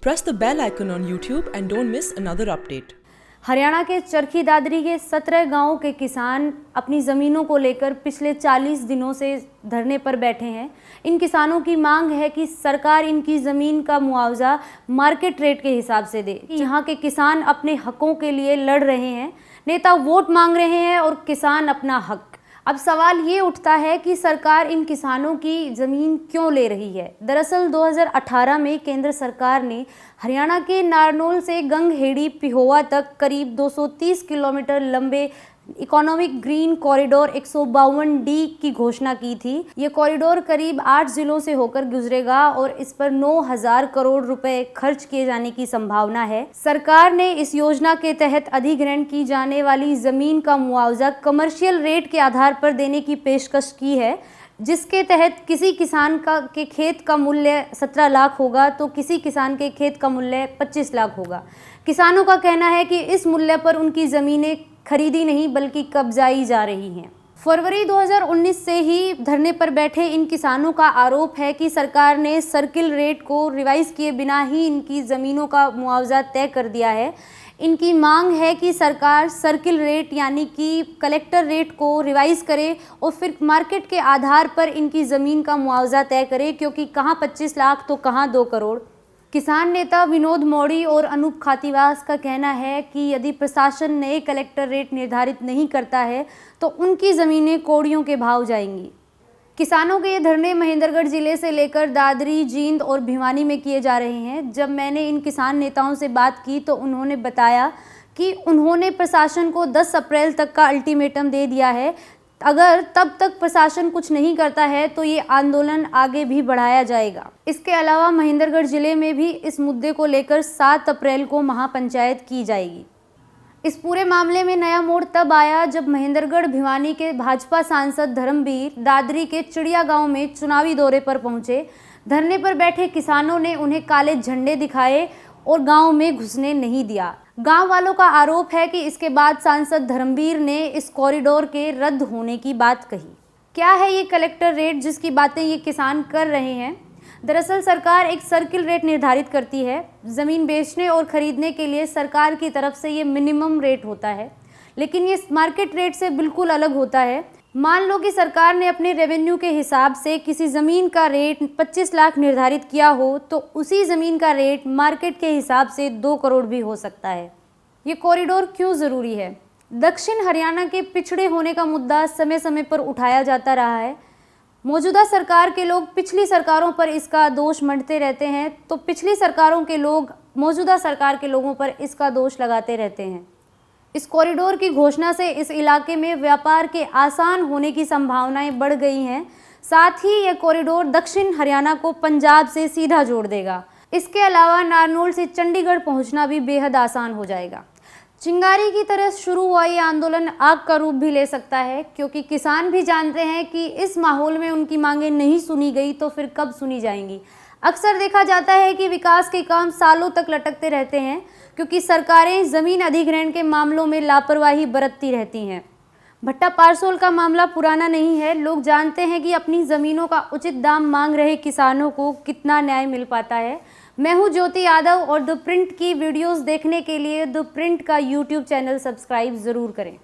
Press the bell icon on YouTube and don't miss another update. Haryana के चरखी दादरी के 17 गांवों के किसान अपनी ज़मीनों को लेकर पिछले 40 दिनों से धरने पर बैठे हैं। इन किसानों की मांग है कि सरकार इनकी ज़मीन का मुआवजा मार्केट रेट के हिसाब से दे। यहाँ के किसान अपने हकों के लिए लड़ रहे हैं, नेता वोट मांग रहे हैं और किसान अपना हक। अब सवाल ये उठता है कि सरकार इन किसानों की ज़मीन क्यों ले रही है। दरअसल 2018 में केंद्र सरकार ने हरियाणा के नारनौल से गंगहेड़ी पिहोवा तक करीब 230 किलोमीटर लंबे इकोनॉमिक ग्रीन कॉरिडोर 152D की घोषणा की थी। ये कॉरिडोर करीब 8 जिलों से होकर गुजरेगा और इस पर 9,000 करोड़ रुपए खर्च किए जाने की संभावना है। सरकार ने इस योजना के तहत अधिग्रहण की जाने वाली जमीन का मुआवजा कमर्शियल रेट के आधार पर देने की पेशकश की है, जिसके तहत किसी किसान के खेत का मूल्य 17 लाख होगा तो किसी किसान के खेत का मूल्य 25 लाख होगा। किसानों का कहना है कि इस मूल्य पर उनकी ज़मीनें खरीदी नहीं बल्कि कब्जाई जा रही हैं। फरवरी 2019 से ही धरने पर बैठे इन किसानों का आरोप है कि सरकार ने सर्किल रेट को रिवाइज किए बिना ही इनकी ज़मीनों का मुआवजा तय कर दिया है। इनकी मांग है कि सरकार सर्किल रेट यानी कि कलेक्टर रेट को रिवाइज करे और फिर मार्केट के आधार पर इनकी ज़मीन का मुआवजा तय करे, क्योंकि कहाँ 25 लाख तो कहाँ 2 करोड़। किसान नेता विनोद मौड़ी और अनूप खातीवास का कहना है कि यदि प्रशासन नए कलेक्टर रेट निर्धारित नहीं करता है तो उनकी ज़मीनें कौड़ियों के भाव जाएंगी। किसानों के ये धरने महेंद्रगढ़ जिले से लेकर दादरी, जींद और भिवानी में किए जा रहे हैं। जब मैंने इन किसान नेताओं से बात की तो उन्होंने बताया कि उन्होंने प्रशासन को 10 अप्रैल तक का अल्टीमेटम दे दिया है। अगर तब तक प्रशासन कुछ नहीं करता है तो ये आंदोलन आगे भी बढ़ाया जाएगा। इसके अलावा महेंद्रगढ़ जिले में भी इस मुद्दे को लेकर 7 अप्रैल को महापंचायत की जाएगी। इस पूरे मामले में नया मोड़ तब आया जब महेंद्रगढ़ भिवानी के भाजपा सांसद धर्मवीर दादरी के चिड़िया गांव में चुनावी दौरे पर पहुंचे। धरने पर बैठे किसानों ने उन्हें काले झंडे दिखाए और गांव में घुसने नहीं दिया। गांव वालों का आरोप है कि इसके बाद सांसद धर्मवीर ने इस कॉरिडोर के रद्द होने की बात कही। क्या है ये कलेक्टर रेट जिसकी बातें ये किसान कर रहे हैं? दरअसल सरकार एक सर्किल रेट निर्धारित करती है। ज़मीन बेचने और खरीदने के लिए सरकार की तरफ से ये मिनिमम रेट होता है, लेकिन ये मार्केट रेट से बिल्कुल अलग होता है। मान लो कि सरकार ने अपने रेवेन्यू के हिसाब से किसी ज़मीन का रेट 25 लाख निर्धारित किया हो तो उसी ज़मीन का रेट मार्केट के हिसाब से 2 करोड़ भी हो सकता है। ये कॉरिडोर क्यों ज़रूरी है? दक्षिण हरियाणा के पिछड़े होने का मुद्दा समय समय पर उठाया जाता रहा है। मौजूदा सरकार के लोग पिछली सरकारों पर इसका दोष मंडते रहते हैं, तो पिछली सरकारों के लोग मौजूदा सरकार के लोगों पर इसका दोष लगाते रहते हैं। इस कॉरिडोर की घोषणा से इस इलाके में व्यापार के आसान होने की संभावनाएं बढ़ गई हैं। साथ ही यह कॉरिडोर दक्षिण हरियाणा को पंजाब से सीधा जोड़ देगा। इसके अलावा नारनौल से चंडीगढ़ पहुंचना भी बेहद आसान हो जाएगा। चिंगारी की तरह शुरू हुआ ये आंदोलन आग का रूप भी ले सकता है, क्योंकि किसान भी जानते हैं कि इस माहौल में उनकी मांगें नहीं सुनी गई तो फिर कब सुनी जाएंगी। अक्सर देखा जाता है कि विकास के काम सालों तक लटकते रहते हैं, क्योंकि सरकारें ज़मीन अधिग्रहण के मामलों में लापरवाही बरतती रहती हैं। भट्टा पारसोल का मामला पुराना नहीं है। लोग जानते हैं कि अपनी ज़मीनों का उचित दाम मांग रहे किसानों को कितना न्याय मिल पाता है। मैं हूं ज्योति यादव और द प्रिंट की वीडियोस देखने के लिए द प्रिंट का यूट्यूब चैनल सब्सक्राइब ज़रूर करें।